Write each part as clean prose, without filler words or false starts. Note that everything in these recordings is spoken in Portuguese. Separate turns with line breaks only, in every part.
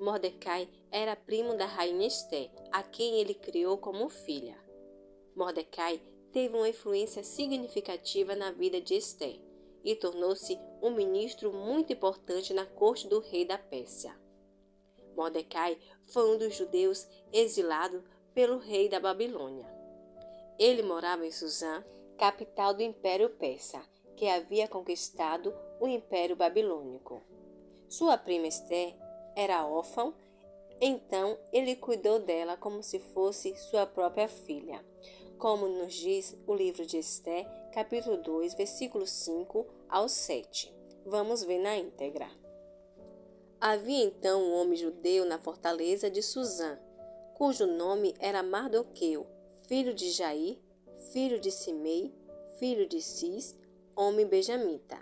Mordecai era primo da rainha Esté, a quem ele criou como filha. Mordecai teve uma influência significativa na vida de Esté e tornou-se um ministro muito importante na corte do rei da Pérsia. Mordecai foi um dos judeus exilados pelo rei da Babilônia. Ele morava em Suzã, capital do Império Persa, que havia conquistado o Império Babilônico. Sua prima Esté era órfã, então ele cuidou dela como se fosse sua própria filha, como nos diz o livro de Esté, capítulo 2, versículos 5 ao 7. Vamos ver na íntegra. Havia então um homem judeu na fortaleza de Suzã, cujo nome era Mardoqueu, filho de Jair, filho de Simei, filho de Cis, homem benjamita,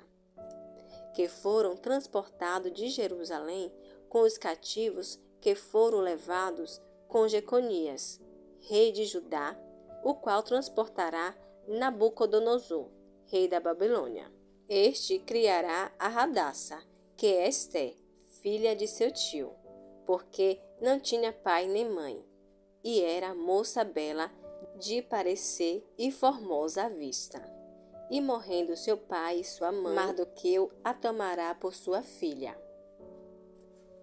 que foram transportados de Jerusalém com os cativos que foram levados com Jeconias, rei de Judá, o qual transportará Nabucodonosor, rei da Babilônia. Este criará a Radassa, que é Esté, filha de seu tio, porque não tinha pai nem mãe, e era moça bela de parecer e formosa à vista. E morrendo seu pai e sua mãe, Mardoqueu a tomará por sua filha.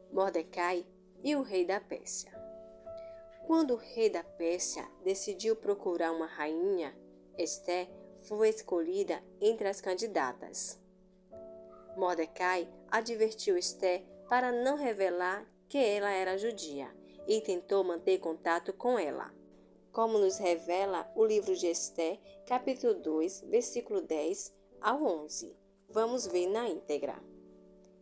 Mordecai e o rei da Pérsia. Quando o rei da Pérsia decidiu procurar uma rainha, Esté foi escolhida entre as candidatas. Mordecai advertiu Esté para não revelar que ela era judia e tentou manter contato com ela, como nos revela o livro de Esté, capítulo 2, versículo 10 ao 11. Vamos ver na íntegra.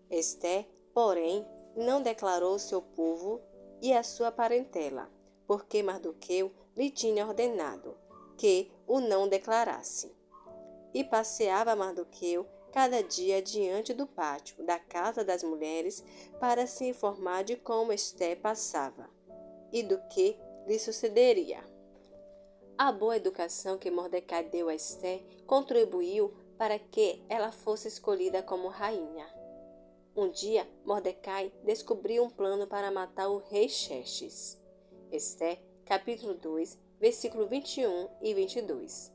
Esté, porém, não declarou seu povo e a sua parentela, porque Mardoqueu lhe tinha ordenado que o não declarasse. E passeava Mardoqueu cada dia diante do pátio da casa das mulheres para se informar de como Esté passava e do que lhe sucederia. A boa educação que Mordecai deu a Esté contribuiu para que ela fosse escolhida como rainha. Um dia, Mordecai descobriu um plano para matar o rei Xerxes. Esté, capítulo 2, versículo 21 e 22.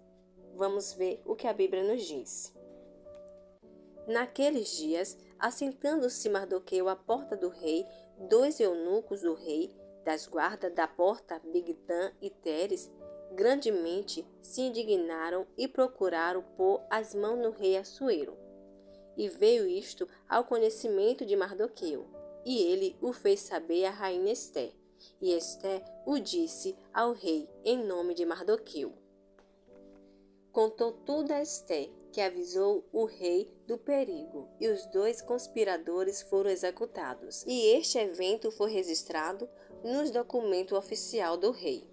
Vamos ver o que a Bíblia nos diz. Naqueles dias, assentando-se Mardoqueu à porta do rei, 2 eunucos do rei, das guardas da porta, Bigtã e Teres, grandemente se indignaram e procuraram pôr as mãos no rei Assuero. E veio isto ao conhecimento de Mardoqueu, e ele o fez saber à rainha Esté. E Esté o disse ao rei em nome de Mardoqueu. Contou tudo a Esté, que avisou o rei do perigo, e os 2 conspiradores foram executados. E este evento foi registrado nos documentos oficiais do rei.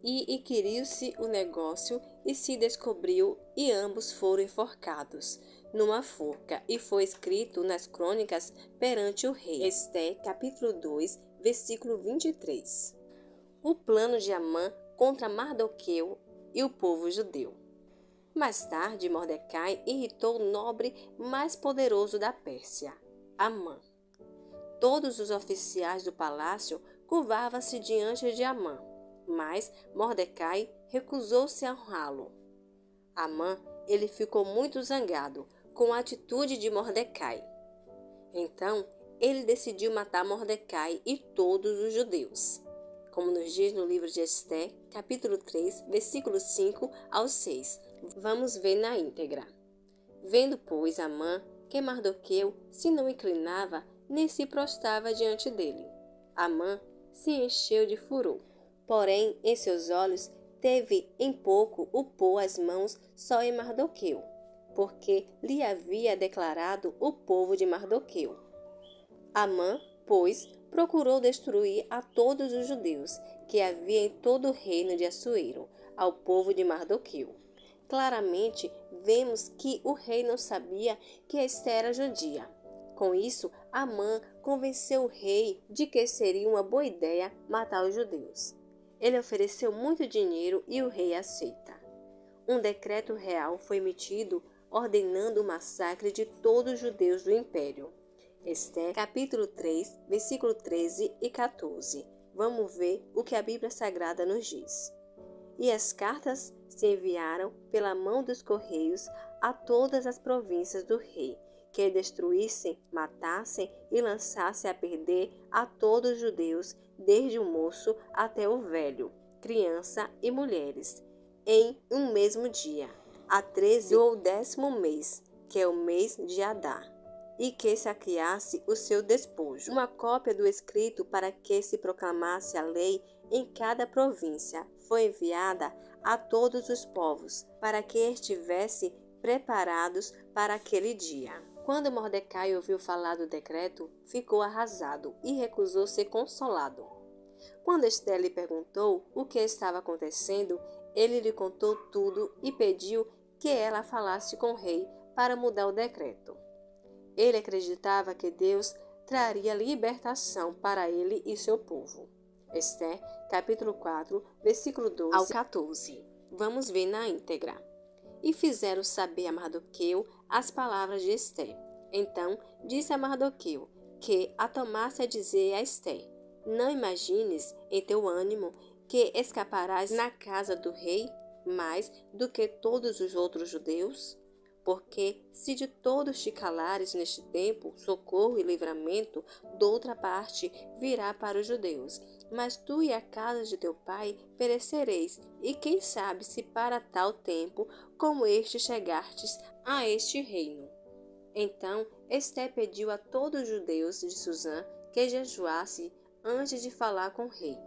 E inquiriu-se o negócio e se descobriu, e ambos foram enforcados numa forca, e foi escrito nas crônicas perante o rei. Esté, capítulo 2, versículo 23. O plano de Amã contra Mardoqueu e o povo judeu. Mais tarde, Mordecai irritou o nobre mais poderoso da Pérsia, Amã. Todos os oficiais do palácio curvavam-se diante de Amã, mas Mordecai recusou-se a honrá-lo. Amã, ele ficou muito zangado com a atitude de Mordecai. Então, ele decidiu matar Mordecai e todos os judeus, como nos diz no livro de Esté, capítulo 3, versículo 5 ao 6. Vamos ver na íntegra. Vendo, pois, Amã que Mardoqueu se não inclinava nem se prostrava diante dele, Amã se encheu de furor. Porém, em seus olhos teve em pouco o pôr as mãos só em Mardoqueu, porque lhe havia declarado o povo de Mardoqueu. Amã, pois, procurou destruir a todos os judeus que havia em todo o reino de Assuero, ao povo de Mardoqueu. Claramente, vemos que o rei não sabia que Esté era judia. Com isso, Amã convenceu o rei de que seria uma boa ideia matar os judeus. Ele ofereceu muito dinheiro e o rei aceita. Um decreto real foi emitido ordenando o massacre de todos os judeus do império. Esther, capítulo 3, versículo 13 e 14. Vamos ver o que a Bíblia Sagrada nos diz. E as cartas se enviaram pela mão dos correios a todas as províncias do rei, que destruíssem, matassem e lançassem a perder a todos os judeus, desde o moço até o velho, criança e mulheres, em um mesmo dia, a 13 ou 10º mês, que é o mês de Adar, e que saqueasse o seu despojo. Uma cópia do escrito para que se proclamasse a lei em cada província foi enviada a todos os povos, para que estivessem preparados para aquele dia. Quando Mordecai ouviu falar do decreto, ficou arrasado e recusou ser consolado. Quando Esther lhe perguntou o que estava acontecendo, ele lhe contou tudo e pediu que ela falasse com o rei para mudar o decreto. Ele acreditava que Deus traria libertação para ele e seu povo. Esther, capítulo 4, versículo 12 ao 14. Vamos ver na íntegra. E fizeram saber a Mardoqueu as palavras de Esther. Então disse a Mardoqueu que a tomasse a dizer a Esther: Não imagines em teu ânimo que escaparás na casa do rei mais do que todos os outros judeus? Porque se de todos te calares neste tempo, socorro e livramento doutra parte virá para os judeus. Mas tu e a casa de teu pai perecereis, e quem sabe se para tal tempo como este chegastes a este reino. Então Esther pediu a todos os judeus de Susã que jejuasse antes de falar com o rei.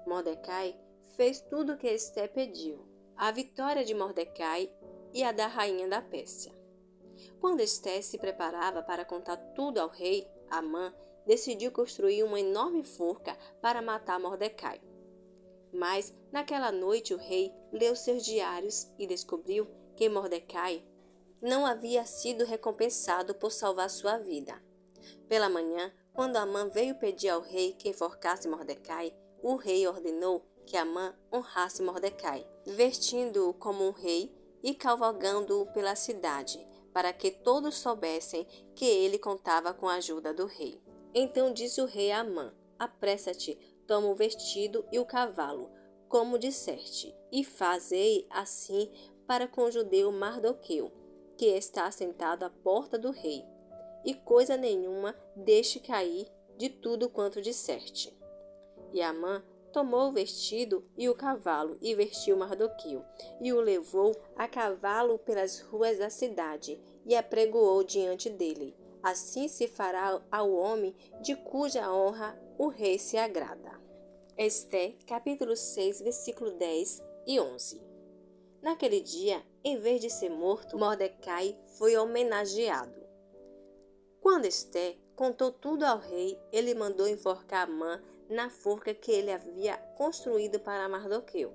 Mordecai fez tudo o que Esther pediu. A vitória de Mordecai e a da rainha da Pérsia. Quando Esther se preparava para contar tudo ao rei, Amã decidiu construir uma enorme forca para matar Mordecai. Mas, naquela noite, o rei leu seus diários e descobriu que Mordecai não havia sido recompensado por salvar sua vida. Pela manhã, quando Amã veio pedir ao rei que enforcasse Mordecai, o rei ordenou que Amã honrasse Mordecai, vestindo-o como um rei e cavalgando-o pela cidade, para que todos soubessem que ele contava com a ajuda do rei. Então disse o rei a Amã: Apressa-te, toma o vestido e o cavalo, como disseste, e fazei assim para com o judeu Mardoqueu, que está sentado à porta do rei, e coisa nenhuma deixe cair de tudo quanto disseste. E Amã tomou o vestido e o cavalo e vestiu Mardoqueu, e o levou a cavalo pelas ruas da cidade, e apregoou diante dele. Assim se fará ao homem de cuja honra o rei se agrada. Esther, capítulo 6, versículo 10 e 11. Naquele dia, em vez de ser morto, Mordecai foi homenageado. Quando Esther contou tudo ao rei, ele mandou enforcar Amã na forca que ele havia construído para Mardoqueu.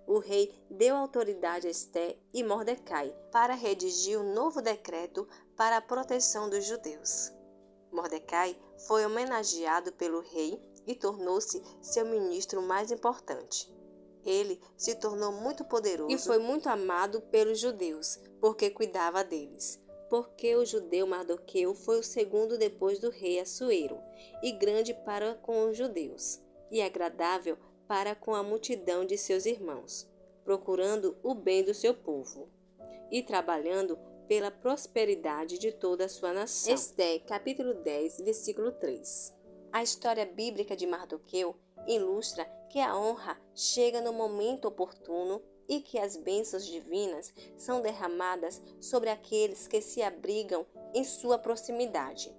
O rei deu autoridade a Esther e Mordecai para redigir um novo decreto para a proteção dos judeus. Mordecai foi homenageado pelo rei e tornou-se seu ministro mais importante. Ele se tornou muito poderoso e foi muito amado pelos judeus, porque cuidava deles. Porque o judeu Mardoqueu foi o segundo depois do rei Assuero, e grande para com os judeus, e agradável para com a multidão de seus irmãos, procurando o bem do seu povo, e trabalhando pela prosperidade de toda a sua nação. Esther, capítulo 10, versículo 3. A história bíblica de Mardoqueu ilustra que a honra chega no momento oportuno e que as bênçãos divinas são derramadas sobre aqueles que se abrigam em sua proximidade.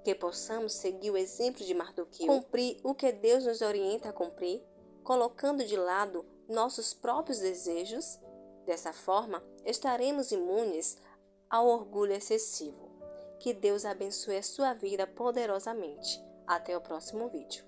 Que possamos seguir o exemplo de Mardoqueu, cumprir o que Deus nos orienta a cumprir, colocando de lado nossos próprios desejos. Dessa forma, estaremos imunes ao orgulho excessivo. Que Deus abençoe a sua vida poderosamente. Até o próximo vídeo.